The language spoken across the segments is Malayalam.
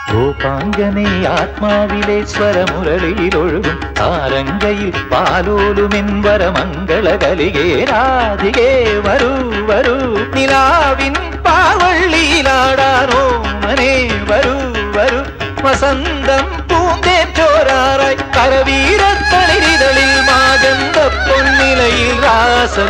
ഗോപാംഗനെ ആത്മാവിലെ സ്വരമുരളിയിലൊഴുകും താരങ്കയിൽ പാലോലുമെൻവരമംഗളകലികേ രാധികേ വരൂ വരൂ നിലാവിൻ പാവള്ളിയിലാടാനോ മനെ വരൂ വരൂ വസന്തം പൂന്തേറ്റോരാറായി കരവീരത്തളിരിതളിൽ മാഗന്ധ പൊന്നിലയിൽ രാസലോലയാമമാകി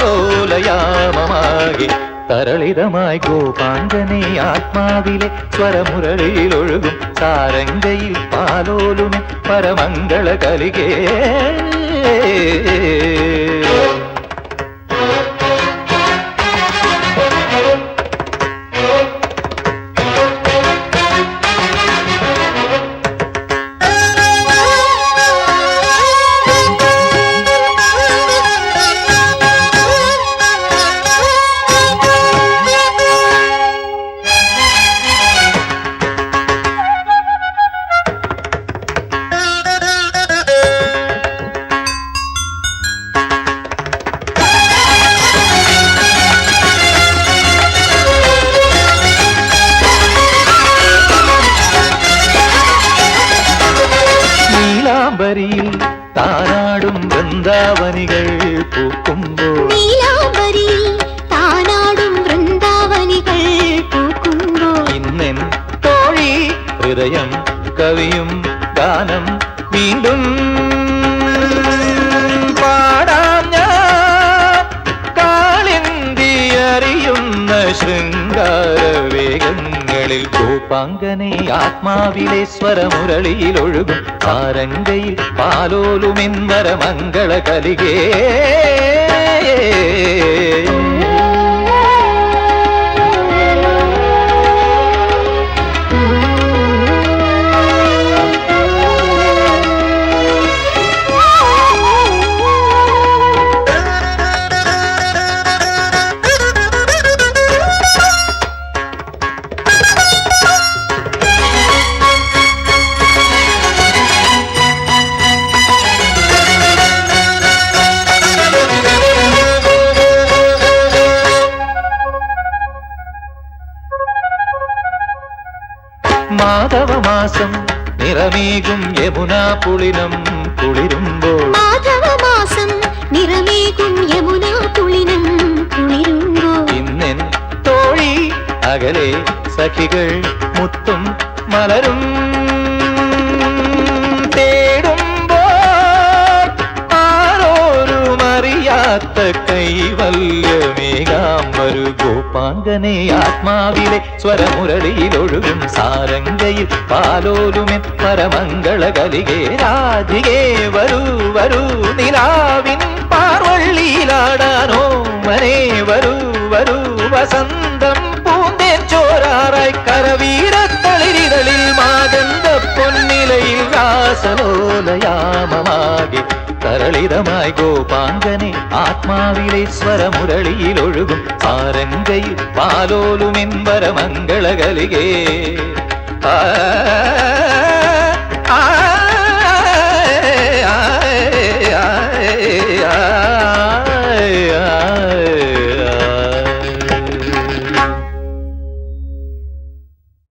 തരളിതമായി ഗോപാംഗനെ ആത്മാവിലെ സ്വരമുരളിയിലൊഴുകും സാരംഗയിൽ പാലോലുമെ പരമംഗള കലികേ നീലാംബരിയിൽ താനാടും വൃന്ദാവനികൾ പൂക്കുമ്പോൾ ഇന്നെൻ തോഴി ഹൃദയം കവിയും ഗാനം വീണ്ടും പാടാം ഞാൻ കാളിന്തി അറിയുന്ന ശൃംഗാരവേഗങ്ങളിൽ ഗോപാംഗനെ ആത്മാവിലെ സ്വരമുരളിയിലൊഴുകും സാരംഗയിൽ പാലോലുമെൻവരമംഗള കലികേ മാധവമാസം നിറമേകും യമുനാ പുളിനം കുളിരുമ്പോൾ ഇന്നെൻ തോഴി അകലെ സഖികൾ മുത്തും മലരും തേടുമ്പോൾ ആരോരുമറിയാത്ത കൈവല്യമേകാം വരൂ ഗോപാംഗനെ ആത്മാവിലെ സ്വരമുരളിയിലൊഴുകും സാരംഗയിൽ പാലോലുമെൻ പരമംഗള കലികേ രാധികേ വരൂ വരൂ നിലാവിൻ പാർവള്ളിയിലാടാനോ മനെ വരൂ വരൂ വസന്തം പൂന്തേച്ചോരാറായി കരവീരത്തളിരിതളിൽ മാഗന്ധ പൊന്നിലയിൽ രാസലോലയാമമാകി തരളിതമായി ഗോപാംഗനെ ആത്മാവിലെ സ്വരമുരളിയിലൊഴുകും സാരംഗയിൽ പാലോലുമെൻവരമംഗള കലികേ ആ